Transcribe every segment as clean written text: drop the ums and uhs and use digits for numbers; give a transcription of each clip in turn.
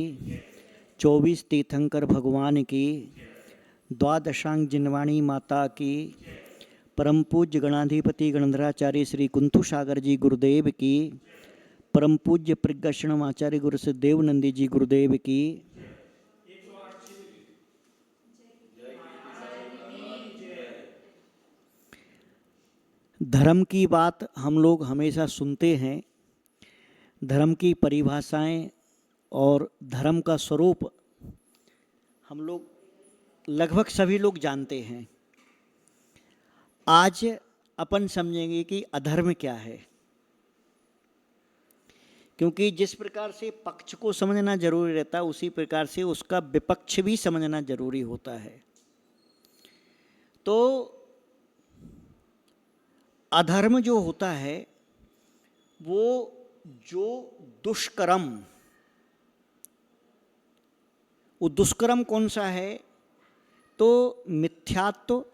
24 तीर्थंकर भगवान की, द्वादशांग जिनवाणी माता की, परम पूज्य गणाधिपति गणधराचार्य श्री कुंथु सागर जी गुरुदेव की, परम पूज्य प्रज्ञाशणम आचार्य गुरु से देवनंदी जी गुरुदेव की। धर्म की बात हम लोग हमेशा सुनते हैं, धर्म की परिभाषाएं और धर्म का स्वरूप हम लोग लगभग सभी लोग जानते हैं। आज अपन समझेंगे कि अधर्म क्या है, क्योंकि जिस प्रकार से पक्ष को समझना जरूरी रहता है उसी प्रकार से उसका विपक्ष भी समझना जरूरी होता है। तो अधर्म जो होता है वो जो दुष्कर्म, वो दुष्कर्म कौन सा है? तो मिथ्यात्व,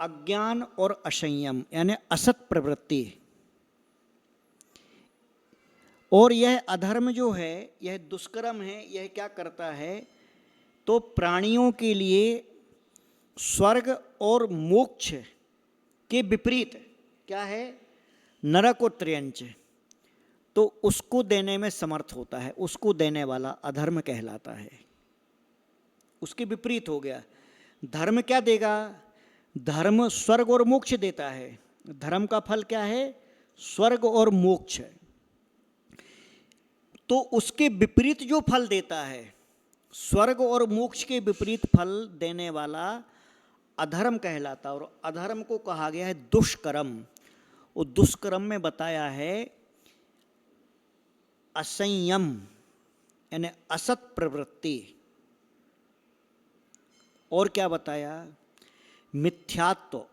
अज्ञान और असंयम यानी असत प्रवृत्ति। और यह अधर्म जो है, यह दुष्कर्म है, यह क्या करता है? तो प्राणियों के लिए स्वर्ग और मोक्ष के विपरीत क्या है? नरक और त्रयंच, तो उसको देने में समर्थ होता है, उसको देने वाला अधर्म कहलाता है। उसके विपरीत हो गया। धर्म क्या देगा? धर्म स्वर्ग और मोक्ष देता है। धर्म का फल क्या है? स्वर्ग और मोक्ष। तो उसके विपरीत जो फल देता है, स्वर्ग और मोक्ष के विपरीत फल देने वाला अधर्म कहलाता है। और अधर्म को कहा गया है दुष्कर्म। और दुष्कर्म में बताया है असंयम यानी असत प्रवृत्ति। और क्या बताया? मिथ्यात्व।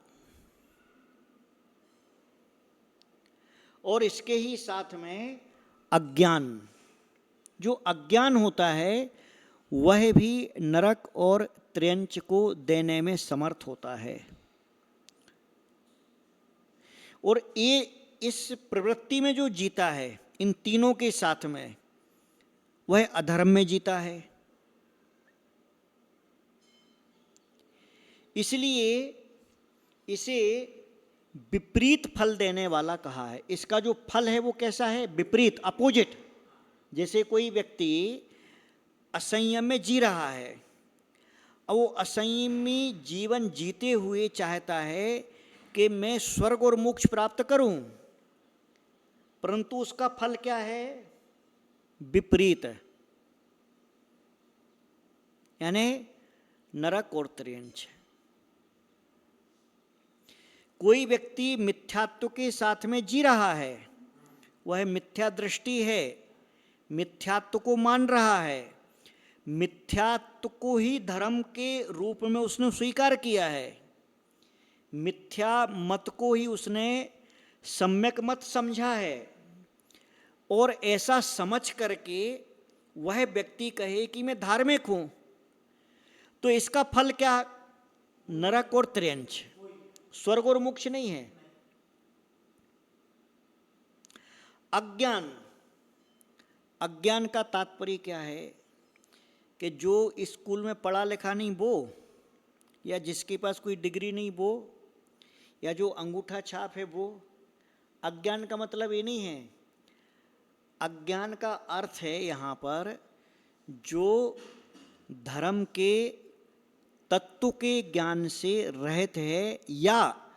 और इसके ही साथ में अज्ञान। जो अज्ञान होता है वह भी नरक और त्रयंच को देने में समर्थ होता है। और ये इस प्रवृत्ति में जो जीता है, इन तीनों के साथ में, वह अधर्म में जीता है। इसलिए इसे विपरीत फल देने वाला कहा है। इसका जो फल है वो कैसा है? विपरीत, अपोजिट। जैसे कोई व्यक्ति असंयम में जी रहा है, और वो असंयमी जीवन जीते हुए चाहता है कि मैं स्वर्ग और मोक्ष प्राप्त करूं, परंतु उसका फल क्या है? विपरीत, यानी नरक और त्रयंच। कोई व्यक्ति मिथ्यात्व के साथ में जी रहा है, वह मिथ्या दृष्टि है, मिथ्यात्व को मान रहा है, मिथ्यात्व को ही धर्म के रूप में उसने स्वीकार किया है, मिथ्या मत को ही उसने सम्यक मत समझा है। और ऐसा समझ करके वह व्यक्ति कहे कि मैं धार्मिक हूं, तो इसका फल क्या? नरक और त्रयंच, स्वर्ग और मोक्ष नहीं है। अज्ञान। अज्ञान का तात्पर्य क्या है? कि जो स्कूल में पढ़ा लिखा नहीं वो, या जिसके पास कोई डिग्री नहीं वो, या जो अंगूठा छाप है वो। अज्ञान का मतलब ये नहीं है। अज्ञान का अर्थ है यहाँ पर जो धर्म के तत्व के ज्ञान से रहित है, या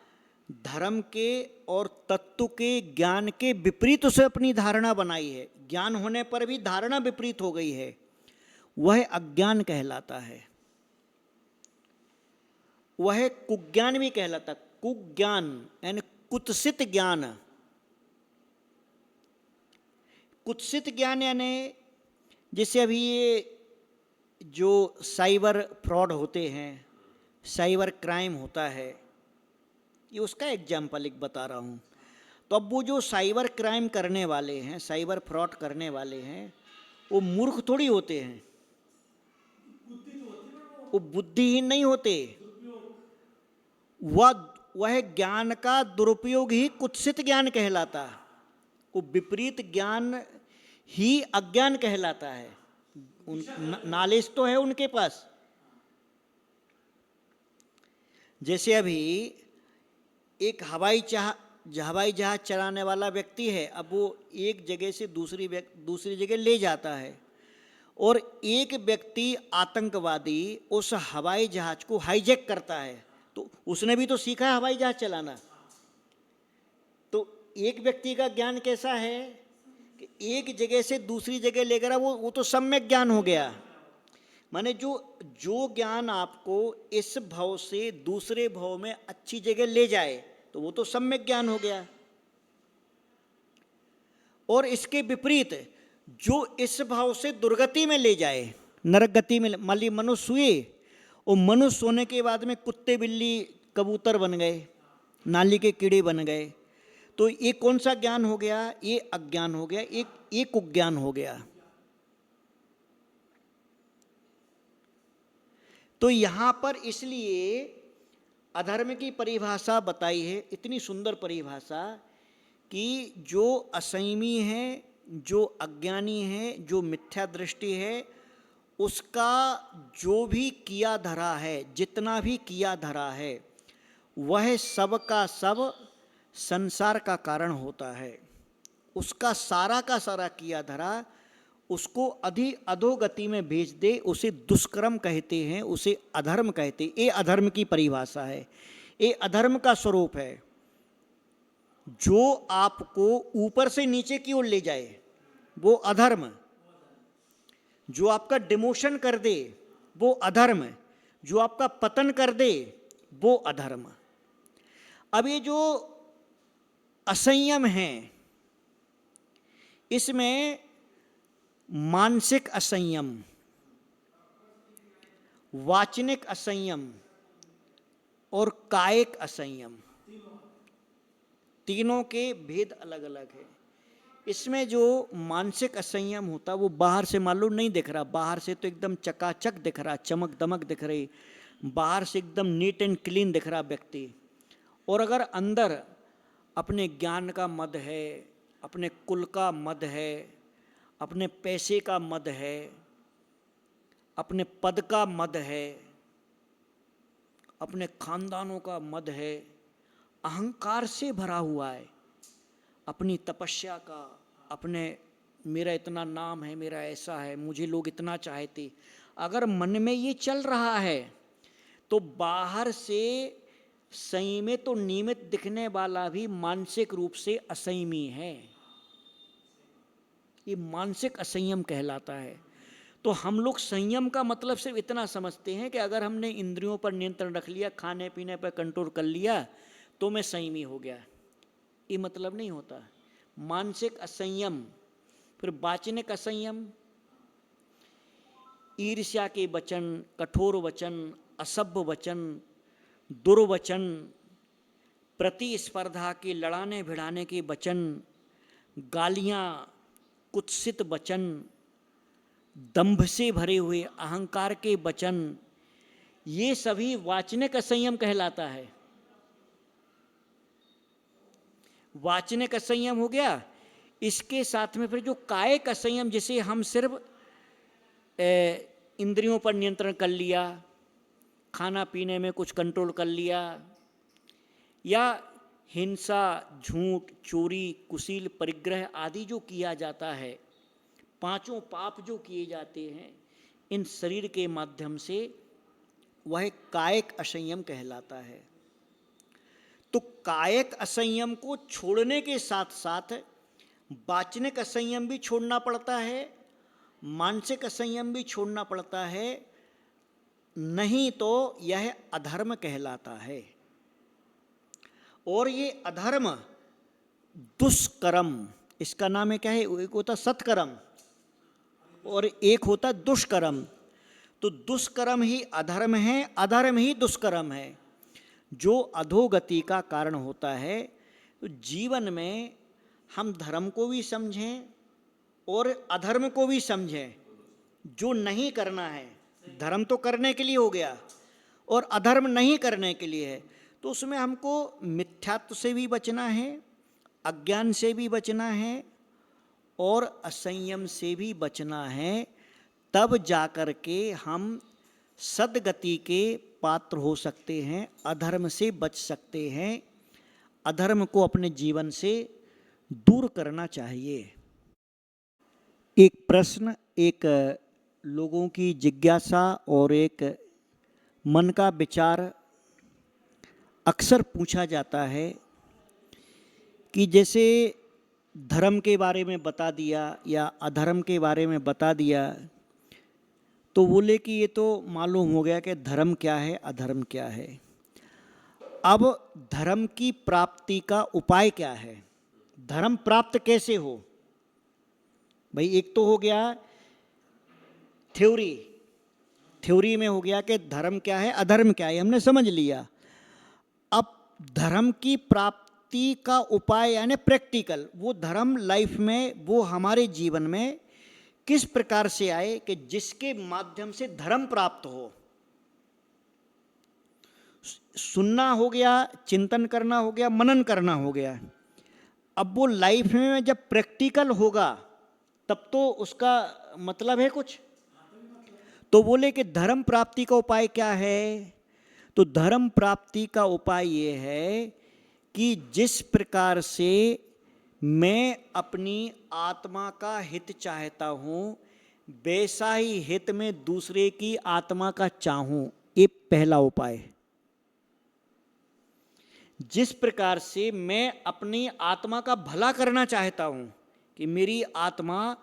धर्म के और तत्व के ज्ञान के विपरीत उसे अपनी धारणा बनाई है, ज्ञान होने पर भी धारणा विपरीत हो गई है, वह अज्ञान कहलाता है। वह कुज्ञान भी कहलाता। कुज्ञान यानी कुत्सित ज्ञान। कुत्सित ज्ञान यानी जैसे अभी ये जो साइबर फ्रॉड होते हैं, साइबर क्राइम होता है, ये उसका एग्जाम्पल एक बता रहा हूँ। तो अब वो जो साइबर क्राइम करने वाले हैं, साइबर फ्रॉड करने वाले हैं, वो मूर्ख थोड़ी होते हैं, वो बुद्धिहीन नहीं होते। वह ज्ञान का दुरुपयोग ही कुत्सित ज्ञान कहलाता। वो विपरीत ज्ञान ही अज्ञान कहलाता है। नॉलेज तो है उनके पास। जैसे अभी एक हवाई जहाज चलाने वाला व्यक्ति है, अब वो एक जगह से दूसरी जगह ले जाता है, और एक व्यक्ति आतंकवादी उस हवाई जहाज को हाईजैक करता है, तो उसने भी तो सीखा है हवाई जहाज चलाना। तो एक व्यक्ति का ज्ञान कैसा है कि एक जगह से दूसरी जगह ले गया, वो तो सम्यक ज्ञान हो गया। माने जो ज्ञान आपको इस भव से दूसरे भव में अच्छी जगह ले जाए, तो वो तो सम्यक ज्ञान हो गया। और इसके विपरीत जो इस भाव से दुर्गति में ले जाए, नरक गति में, मान ली मनुष्य हुए, और मनुष्य होने के बाद में कुत्ते बिल्ली कबूतर बन गए, नाली के कीड़े बन गए, तो ये कौन सा ज्ञान हो गया? ये अज्ञान हो गया, एक कुज्ञान हो गया। तो यहाँ पर इसलिए अधर्म की परिभाषा बताई है, इतनी सुंदर परिभाषा, कि जो असंयमी है, जो अज्ञानी है, जो मिथ्या दृष्टि है, उसका जो भी किया धरा है, जितना भी किया धरा है, वह सब का सब संसार का कारण होता है। उसका सारा का सारा किया धरा उसको अधोगति में भेज दे, उसे दुष्कर्म कहते हैं, उसे अधर्म कहते हैं। ये अधर्म की परिभाषा है, ये अधर्म का स्वरूप है। जो आपको ऊपर से नीचे की ओर ले जाए वो अधर्म, जो आपका डिमोशन कर दे वो अधर्म, जो आपका पतन कर दे वो अधर्म। अब ये जो असंयम है, इसमें मानसिक असंयम, वाचनिक असंयम और कायिक असंयम, तीनों के भेद अलग अलग है। इसमें जो मानसिक असंयम होता वो बाहर से मालूम नहीं दिख रहा, बाहर से तो एकदम चकाचक दिख रहा, चमक दमक दिख रही, बाहर से एकदम नीट एंड क्लीन दिख रहा व्यक्ति, और अगर अंदर अपने ज्ञान का मद है, अपने कुल का मद है, अपने पैसे का मद है, अपने पद का मद है, अपने खानदानों का मद है, अहंकार से भरा हुआ है, अपनी तपस्या का, अपने मेरा इतना नाम है, मेरा ऐसा है, मुझे लोग इतना चाहते, अगर मन में ये चल रहा है तो बाहर से संयमित तो नियमित दिखने वाला भी मानसिक रूप से असंयमी है। ये मानसिक असंयम कहलाता है। तो हम लोग संयम का मतलब सिर्फ इतना समझते हैं कि अगर हमने इंद्रियों पर नियंत्रण रख लिया, खाने पीने पर कंट्रोल कर लिया, तो मैं संयमी हो गया। ये मतलब नहीं होता। मानसिक असंयम, फिर वाचनिक असंयम, ईर्ष्या के वचन, कठोर वचन, असभ्य वचन, दुर्वचन, प्रतिस्पर्धा के लड़ाने भिड़ाने के वचन, गालियाँ, कुत्सित वचन, दंभ से भरे हुए अहंकार के वचन, ये सभी वाचनिक असंयम कहलाता है। वाचनिक असंयम हो गया। इसके साथ में फिर जो कायिक असंयम, जिसे हम सिर्फ इंद्रियों पर नियंत्रण कर लिया, खाना पीने में कुछ कंट्रोल कर लिया, या हिंसा, झूठ, चोरी, कुशील, परिग्रह आदि जो किया जाता है, पांचों पाप जो किए जाते हैं इन शरीर के माध्यम से, वह कायिक असंयम कहलाता है। तो कायिक असंयम को छोड़ने के साथ साथ वाचनिक असंयम भी छोड़ना पड़ता है, मानसिक असंयम भी छोड़ना पड़ता है, नहीं तो यह अधर्म कहलाता है। और ये अधर्म दुष्कर्म, इसका नाम है क्या है? एक होता सत्कर्म और एक होता दुष्कर्म। तो दुष्कर्म ही अधर्म है, अधर्म ही दुष्कर्म है, जो अधोगति का कारण होता है। तो जीवन में हम धर्म को भी समझें और अधर्म को भी समझें। जो नहीं करना है, धर्म तो करने के लिए हो गया और अधर्म नहीं करने के लिए है, तो उसमें हमको मिथ्यात्व से भी बचना है, अज्ञान से भी बचना है, और असंयम से भी बचना है, तब जाकर के हम सद्गति के पात्र हो सकते हैं, अधर्म से बच सकते हैं। अधर्म को अपने जीवन से दूर करना चाहिए। एक प्रश्न, एक लोगों की जिज्ञासा और एक मन का विचार अक्सर पूछा जाता है कि जैसे धर्म के बारे में बता दिया या अधर्म के बारे में बता दिया, तो बोले कि ये तो मालूम हो गया कि धर्म क्या है, अधर्म क्या है। अब धर्म की प्राप्ति का उपाय क्या है, धर्म प्राप्त कैसे हो? भाई एक तो हो गया थ्योरी में हो गया कि धर्म क्या है, अधर्म क्या है, हमने समझ लिया। अब धर्म की प्राप्ति का उपाय यानी प्रैक्टिकल, वो धर्म लाइफ में, वो हमारे जीवन में किस प्रकार से आए कि जिसके माध्यम से धर्म प्राप्त हो। सुनना हो गया, चिंतन करना हो गया, मनन करना हो गया। अब वो लाइफ में जब प्रैक्टिकल होगा तब तो उसका मतलब है कुछ। तो बोले कि धर्म प्राप्ति का उपाय क्या है? तो धर्म प्राप्ति का उपाय ये है कि जिस प्रकार से मैं अपनी आत्मा का हित चाहता हूं, वैसा ही हित में दूसरे की आत्मा का चाहूं, ये पहला उपाय है। जिस प्रकार से मैं अपनी आत्मा का भला करना चाहता हूं कि मेरी आत्मा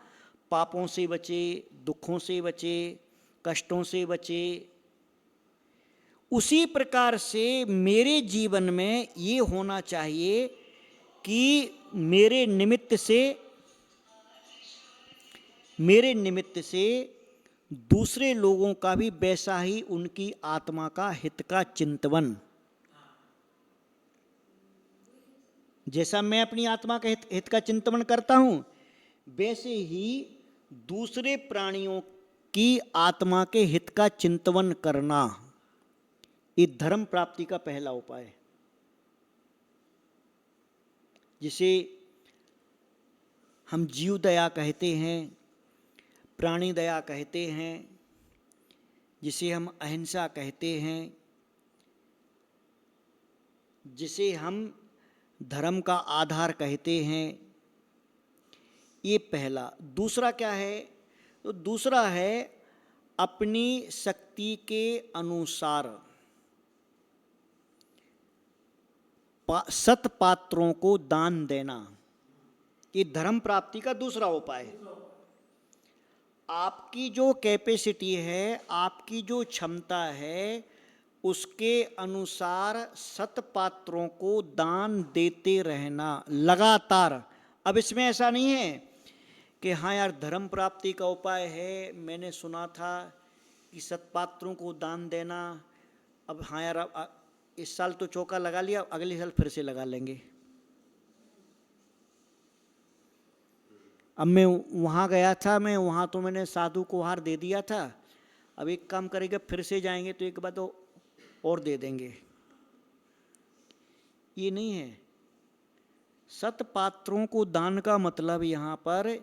पापों से बचे, दुखों से बचे, कष्टों से बचे, उसी प्रकार से मेरे जीवन में ये होना चाहिए कि मेरे निमित्त से दूसरे लोगों का भी वैसा ही उनकी आत्मा का हित का चिंतन, जैसा मैं अपनी आत्मा का हित का चिंतन करता हूं, वैसे ही दूसरे प्राणियों की आत्मा के हित का चिंतन करना, ये धर्म प्राप्ति का पहला उपाय है। जिसे हम जीव दया कहते हैं, प्राणी दया कहते हैं, जिसे हम अहिंसा कहते हैं, जिसे हम धर्म का आधार कहते हैं। ये पहला। दूसरा क्या है? तो दूसरा है अपनी शक्ति के अनुसार सत पात्रों को दान देना, ये धर्म प्राप्ति का दूसरा उपाय है। आपकी जो कैपेसिटी है, आपकी जो क्षमता है, उसके अनुसार सत पात्रों को दान देते रहना लगातार। अब इसमें ऐसा नहीं है कि हाँ यार धर्म प्राप्ति का उपाय है, मैंने सुना था कि सत्पात्रों को दान देना, अब हाँ यार इस साल तो चौका लगा लिया, अगले साल फिर से लगा लेंगे। अब मैं वहाँ गया था, मैं वहाँ तो मैंने साधु को हार दे दिया था, अब एक काम करेंगे, फिर से जाएंगे तो एक बार तो और दे देंगे। ये नहीं है। सत्पात्रों को दान का मतलब यहाँ पर,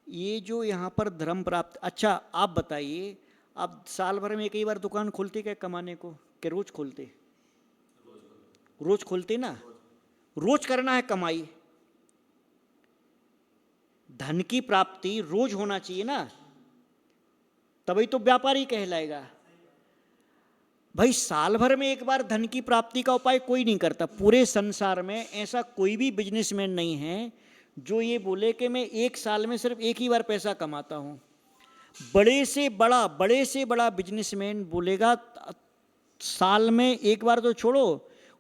ये जो यहाँ पर धर्म प्राप्त। अच्छा आप बताइए, आप साल भर में कई बार दुकान खोलते क्या कमाने को, कि रोज खोलते? रोज खोलते ना, रोज करना है कमाई। धन की प्राप्ति रोज होना चाहिए ना, तभी तो व्यापारी कहलाएगा। भाई साल भर में एक बार धन की प्राप्ति का उपाय कोई नहीं करता। पूरे संसार में ऐसा कोई भी बिजनेसमैन नहीं है जो ये बोले कि मैं एक साल में सिर्फ एक ही बार पैसा कमाता हूँ। बड़े से बड़ा बिजनेसमैन बोलेगा साल में एक बार तो छोड़ो,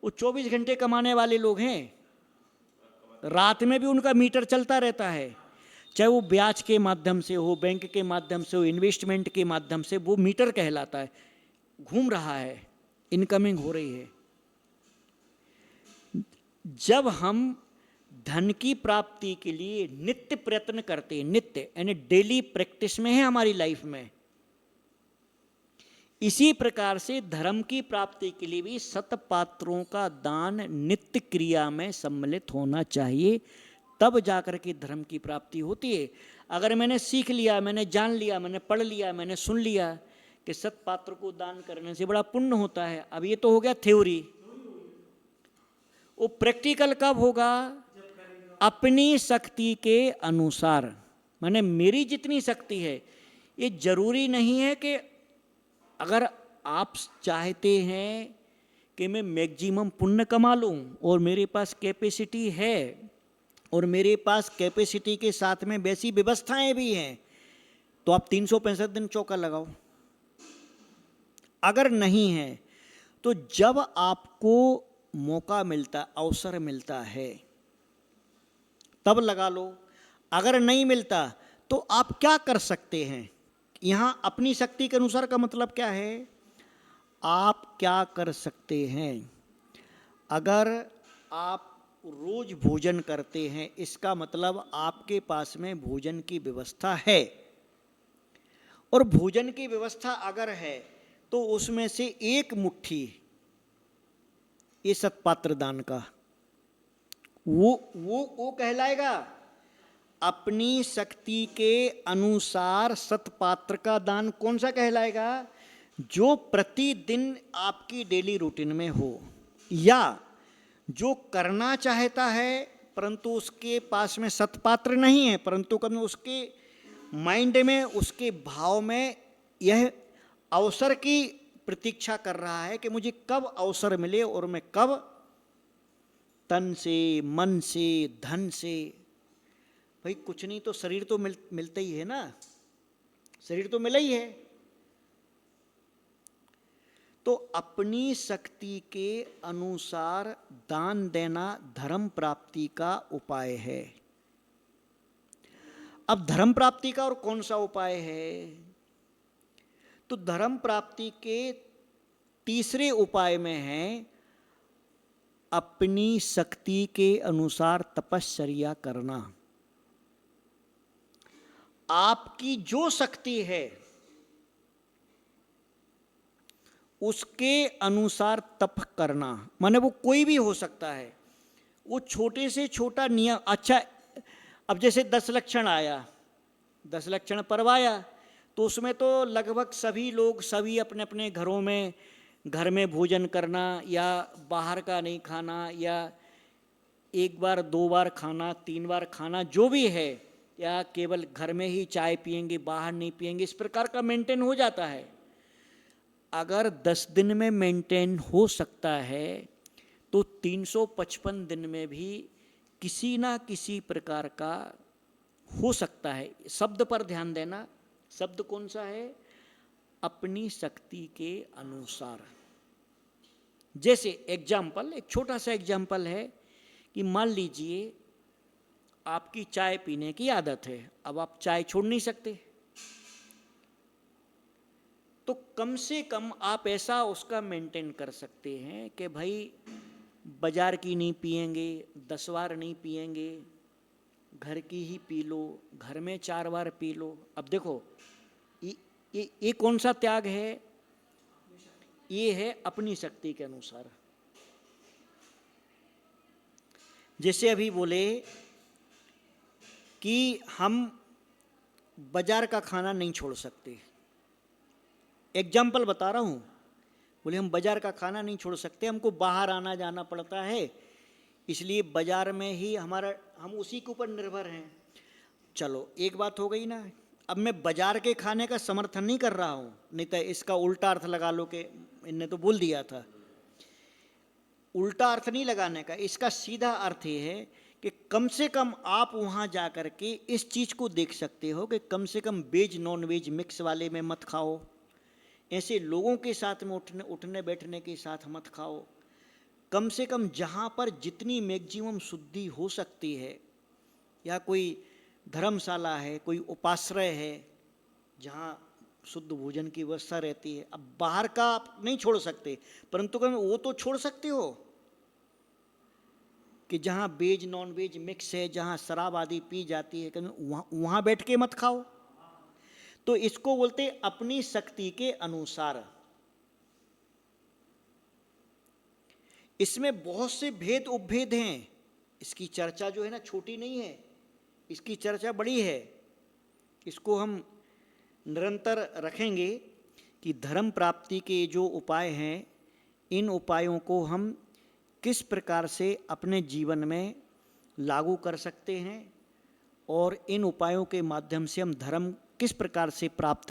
वो 24 घंटे कमाने वाले लोग हैं। रात में भी उनका मीटर चलता रहता है, चाहे वो ब्याज के माध्यम से हो, बैंक के माध्यम से हो, इन्वेस्टमेंट के माध्यम से, वो मीटर कहलाता है, घूम रहा है, इनकमिंग हो रही है। जब हम धन की प्राप्ति के लिए नित्य प्रयत्न करते हैं, नित्य यानी डेली प्रैक्टिस में है हमारी लाइफ में, इसी प्रकार से धर्म की प्राप्ति के लिए भी सतपात्रों का दान नित्य क्रिया में सम्मिलित होना चाहिए, तब जाकर के धर्म की प्राप्ति होती है। अगर मैंने सीख लिया, मैंने जान लिया, मैंने पढ़ लिया, मैंने सुन लिया कि सत्पात्र को दान करने से बड़ा पुण्य होता है, अब ये तो हो गया थ्योरी। वो प्रैक्टिकल कब होगा? अपनी शक्ति के अनुसार। माने मेरी जितनी शक्ति है, ये जरूरी नहीं है कि अगर आप चाहते हैं कि मैं मैक्सिमम पुण्य कमा लूं और मेरे पास कैपेसिटी है और मेरे पास कैपेसिटी के साथ में वैसी व्यवस्थाएं भी हैं, तो आप 365 दिन चौका लगाओ। अगर नहीं है तो जब आपको मौका मिलता, अवसर मिलता है, तब लगा लो। अगर नहीं मिलता तो आप क्या कर सकते हैं? यहां अपनी शक्ति के अनुसार का मतलब क्या है? आप क्या कर सकते हैं? अगर आप रोज भोजन करते हैं, इसका मतलब आपके पास में भोजन की व्यवस्था है, और भोजन की व्यवस्था अगर है तो उसमें से एक मुट्ठी ये सत्पात्र दान का वो कहलाएगा। अपनी शक्ति के अनुसार सत्पात्र का दान कौन सा कहलाएगा? जो प्रतिदिन आपकी डेली रूटीन में हो, या जो करना चाहता है परंतु उसके पास में सत्पात्र नहीं है, परंतु कभी उसके माइंड में, उसके भाव में यह अवसर की प्रतीक्षा कर रहा है कि मुझे कब अवसर मिले और मैं कब तन से, मन से, धन से, भाई कुछ नहीं तो शरीर तो मिलता ही है ना, शरीर तो मिला ही है। तो अपनी शक्ति के अनुसार दान देना धर्म प्राप्ति का उपाय है। अब धर्म प्राप्ति का और कौन सा उपाय है? तो धर्म प्राप्ति के तीसरे उपाय में है अपनी शक्ति के अनुसार तपश्चर्या करना। आपकी जो शक्ति है उसके अनुसार तप करना, माने वो कोई भी हो सकता है, वो छोटे से छोटा नियम। अच्छा, अब जैसे 10 लक्षण आया, 10 लक्षण पर्व आया, तो उसमें तो लगभग सभी लोग, सभी अपने अपने घरों में, घर में भोजन करना, या बाहर का नहीं खाना, या 1 बार 2 बार खाना, 3 बार खाना, जो भी है, या केवल घर में ही चाय पिएंगे, बाहर नहीं पिएंगे, इस प्रकार का मेंटेन हो जाता है। अगर 10 दिन में मेंटेन हो सकता है तो 355 दिन में भी किसी ना किसी प्रकार का हो सकता है। शब्द पर ध्यान देना, शब्द कौन सा है? अपनी शक्ति के अनुसार। जैसे एग्जाम्पल, एक छोटा सा एग्जाम्पल है कि मान लीजिए आपकी चाय पीने की आदत है, अब आप चाय छोड़ नहीं सकते, तो कम से कम आप ऐसा उसका मेंटेन कर सकते हैं कि भाई बाजार की नहीं पिएंगे, 10 बार नहीं पिएंगे, घर की ही पी लो, घर में 4 बार पी लो। अब देखो ये कौन सा त्याग है? ये है अपनी शक्ति के अनुसार। जैसे अभी बोले कि हम बाजार का खाना नहीं छोड़ सकते, एग्जाम्पल बता रहा हूँ, बोले हम बाजार का खाना नहीं छोड़ सकते, हमको बाहर आना जाना पड़ता है, इसलिए बाजार में ही हम उसी के ऊपर निर्भर हैं। चलो एक बात हो गई ना। अब मैं बाजार के खाने का समर्थन नहीं कर रहा हूँ, नहीं तो इसका उल्टा अर्थ लगा लो कि इनने तो बोल दिया था। उल्टा अर्थ नहीं लगाने का, इसका सीधा अर्थ ये है कि कम से कम आप वहाँ जा कर के इस चीज़ को देख सकते हो कि कम से कम वेज नॉन वेज मिक्स वाले में मत खाओ, ऐसे लोगों के साथ में उठने बैठने के साथ मत खाओ। कम से कम जहाँ पर जितनी मैक्सिमम शुद्धि हो सकती है, या कोई धर्मशाला है, कोई उपाश्रय है जहाँ शुद्ध भोजन की व्यवस्था रहती है। अब बाहर का आप नहीं छोड़ सकते, परंतु कभी वो तो छोड़ सकते हो कि जहाँ वेज नॉन वेज मिक्स है, जहाँ शराब आदि पी जाती है, कभी वहाँ बैठ के मत खाओ। तो इसको बोलते अपनी शक्ति के अनुसार। इसमें बहुत से भेद उपभेद हैं, इसकी चर्चा जो है ना छोटी नहीं है, इसकी चर्चा बड़ी है। इसको हम निरंतर रखेंगे कि धर्म प्राप्ति के जो उपाय हैं, इन उपायों को हम किस प्रकार से अपने जीवन में लागू कर सकते हैं और इन उपायों के माध्यम से हम धर्म किस प्रकार से प्राप्त